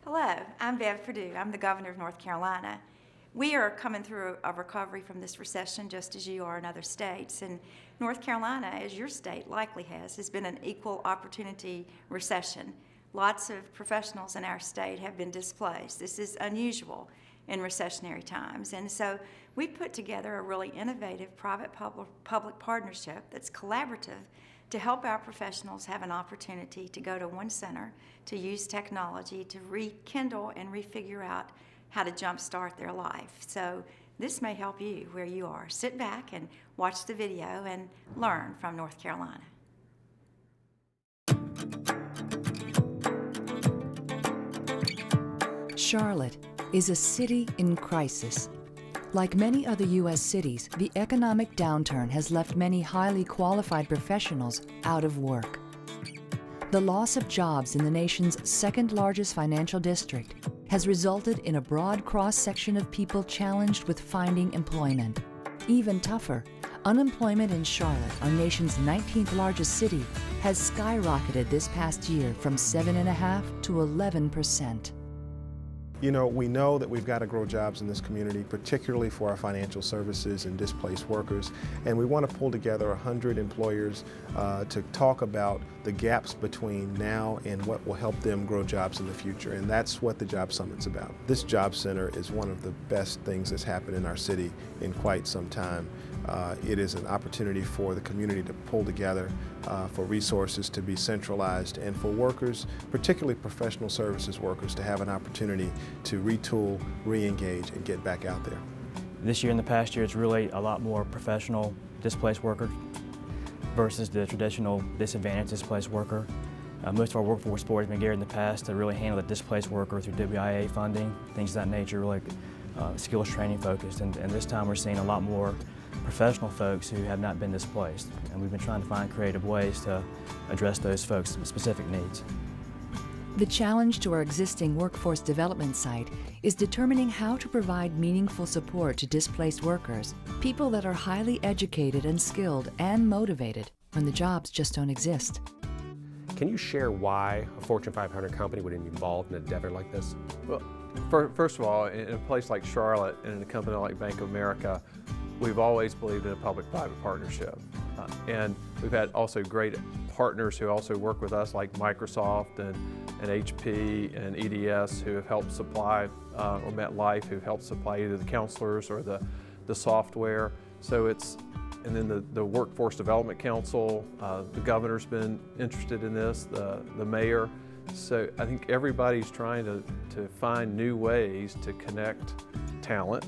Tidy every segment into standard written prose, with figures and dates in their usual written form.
Hello, I'm Bev Perdue. I'm the Governor of North Carolina. We are coming through a recovery from this recession just as you are in other states. And North Carolina, as your state likely has been an equal opportunity recession. Lots of professionals in our state have been displaced. This is unusual in recessionary times. And so we put together a really innovative private-public partnership that's collaborative to help our professionals have an opportunity to go to one center, to use technology to rekindle and refigure out how to jumpstart their life. So this may help you where you are. Sit back and watch the video and learn from North Carolina. Charlotte is a city in crisis. Like many other U.S. cities, the economic downturn has left many highly qualified professionals out of work. The loss of jobs in the nation's second largest financial district has resulted in a broad cross-section of people challenged with finding employment. Even tougher, unemployment in Charlotte, our nation's 19th largest city, has skyrocketed this past year from 7.5% to 11%. You know, we know that we've got to grow jobs in this community, particularly for our financial services and displaced workers. And we want to pull together 100 employers to talk about the gaps between now and what will help them grow jobs in the future. And that's what the Job Summit's about. This Job Center is one of the best things that's happened in our city in quite some time. It is an opportunity for the community to pull together, for resources to be centralized, and for workers, particularly professional services workers, to have an opportunity to retool, re-engage, and get back out there. This year and the past year, it's really a lot more professional displaced worker versus the traditional disadvantaged displaced worker. Most of our workforce board has been geared in the past to really handle the displaced worker through WIA funding, things of that nature, really skills training focused. And this time we're seeing a lot more professional folks who have not been displaced. And we've been trying to find creative ways to address those folks' specific needs. The challenge to our existing workforce development site is determining how to provide meaningful support to displaced workers, people that are highly educated and skilled and motivated when the jobs just don't exist. Can you share why a Fortune 500 company would be involved in a endeavor like this? Well, first of all, in a place like Charlotte and in a company like Bank of America, we've always believed in a public-private partnership. And we've had also great partners who also work with us, like Microsoft and HP and EDS, who have helped supply, or MetLife, who've helped supply either the counselors or the software. So and then the Workforce Development Council, the governor's been interested in this, the mayor. So I think everybody's trying to find new ways to connect talent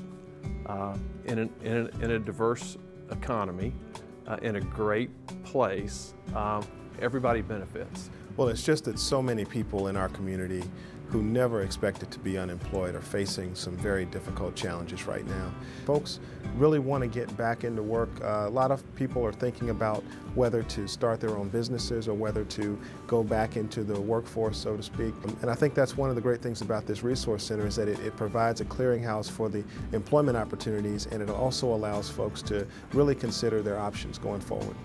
in a diverse economy, in a great place. Everybody benefits. Well, it's just that so many people in our community who never expected to be unemployed are facing some very difficult challenges right now. Folks really want to get back into work. A lot of people are thinking about whether to start their own businesses or whether to go back into the workforce, so to speak. And I think that's one of the great things about this resource center is that it provides a clearinghouse for the employment opportunities, and it also allows folks to really consider their options going forward.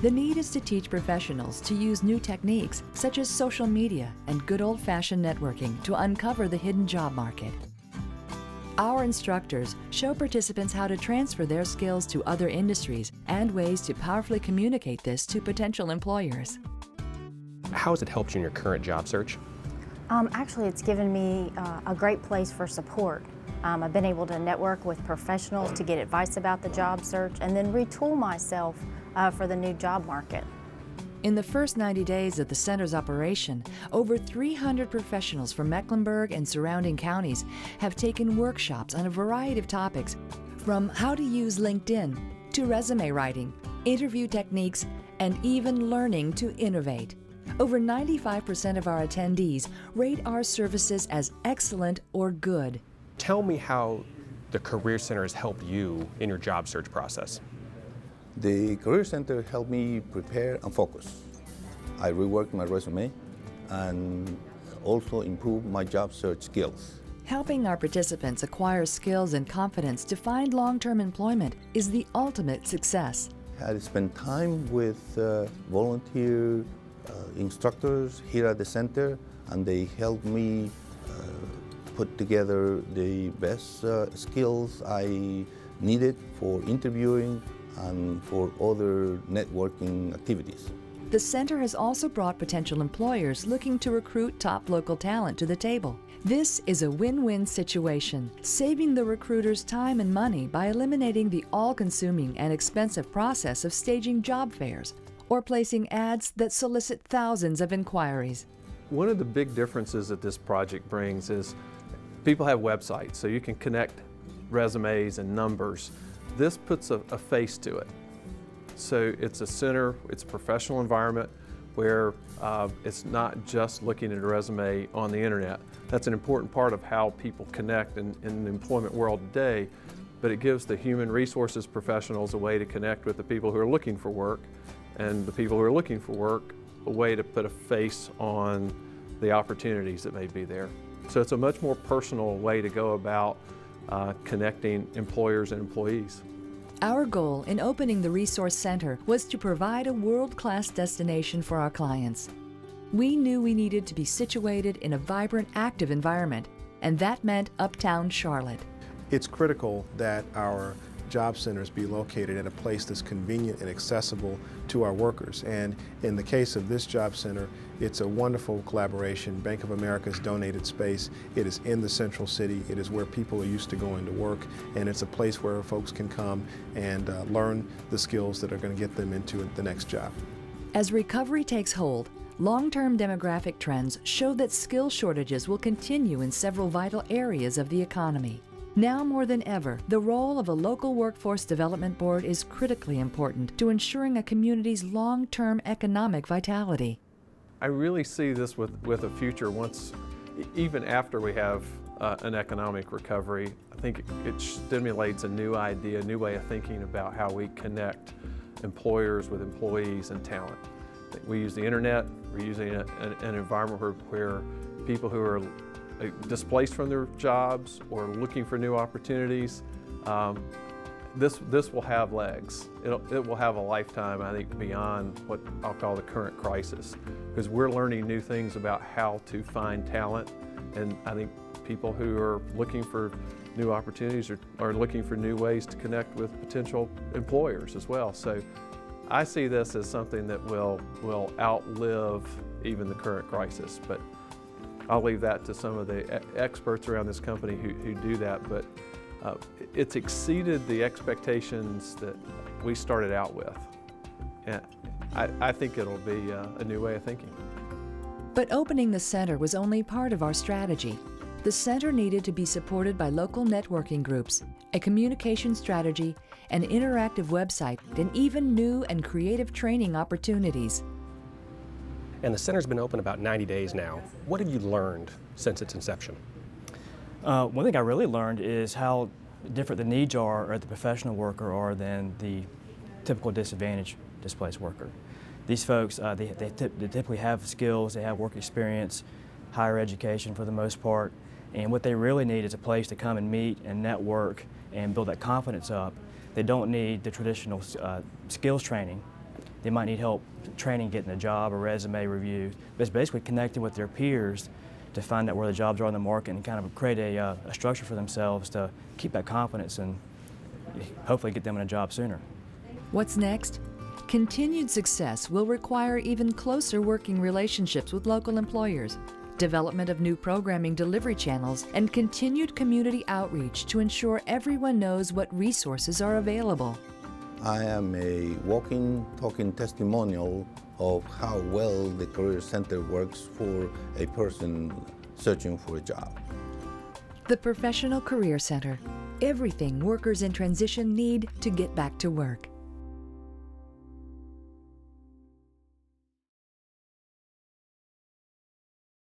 The need is to teach professionals to use new techniques such as social media and good old-fashioned networking to uncover the hidden job market. Our instructors show participants how to transfer their skills to other industries and ways to powerfully communicate this to potential employers. How has it helped you in your current job search? Actually, it's given me a great place for support. I've been able to network with professionals to get advice about the job search and then retool myself for the new job market. In the first 90 days of the center's operation, over 300 professionals from Mecklenburg and surrounding counties have taken workshops on a variety of topics, from how to use LinkedIn to resume writing, interview techniques, and even learning to innovate. Over 95% of our attendees rate our services as excellent or good. Tell me how the Career Center has helped you in your job search process. The Career Center helped me prepare and focus. I reworked my resume and also improved my job search skills. Helping our participants acquire skills and confidence to find long-term employment is the ultimate success. I spent time with volunteer instructors here at the center, and they helped me put together the best skills I needed for interviewing and for other networking activities. The center has also brought potential employers looking to recruit top local talent to the table. This is a win-win situation, saving the recruiters time and money by eliminating the all-consuming and expensive process of staging job fairs or placing ads that solicit thousands of inquiries. One of the big differences that this project brings is people have websites, so you can connect resumes and numbers. This puts a face to it. So it's a center, it's a professional environment where it's not just looking at a resume on the internet. That's an important part of how people connect in the employment world today, but it gives the human resources professionals a way to connect with the people who are looking for work, and the people who are looking for work a way to put a face on the opportunities that may be there. So it's a much more personal way to go about connecting employers and employees. Our goal in opening the Resource Center was to provide a world-class destination for our clients. We knew we needed to be situated in a vibrant, active environment, and that meant Uptown Charlotte. It's critical that our job centers be located at a place that's convenient and accessible to our workers. And in the case of this job center, it's a wonderful collaboration. Bank of America's donated space. It is in the central city. It is where people are used to going to work, and it's a place where folks can come and learn the skills that are going to get them into the next job. As recovery takes hold, long-term demographic trends show that skill shortages will continue in several vital areas of the economy. Now more than ever, the role of a local workforce development board is critically important to ensuring a community's long-term economic vitality. I really see this with a future once, even after we have an economic recovery. I think it stimulates a new idea, a new way of thinking about how we connect employers with employees and talent. We use the internet, we're using an environment where people who are displaced from their jobs or looking for new opportunities, this will have legs. It will have a lifetime, I think, beyond what I'll call the current crisis, because we're learning new things about how to find talent, and I think people who are looking for new opportunities are looking for new ways to connect with potential employers as well. So I see this as something that will outlive even the current crisis, but I'll leave that to some of the experts around this company who do that, but it's exceeded the expectations that we started out with. And I think it'll be a new way of thinking. But opening the center was only part of our strategy. The center needed to be supported by local networking groups, a communication strategy, an interactive website, and even new and creative training opportunities. And the center's been open about 90 days now. What have you learned since its inception? One thing I really learned is how different the needs are at the professional worker are than the typical disadvantaged displaced worker. These folks, they typically have skills, they have work experience, higher education for the most part, and what they really need is a place to come and meet and network and build that confidence up. They don't need the traditional skills training. They might need help training, getting a job, a resume review. But it's basically connecting with their peers to find out where the jobs are on the market and kind of create a structure for themselves to keep that confidence and hopefully get them in a job sooner. What's next? Continued success will require even closer working relationships with local employers, development of new programming delivery channels, and continued community outreach to ensure everyone knows what resources are available. I am a walking, talking testimonial of how well the Career Center works for a person searching for a job. The Professional Career Center. Everything workers in transition need to get back to work.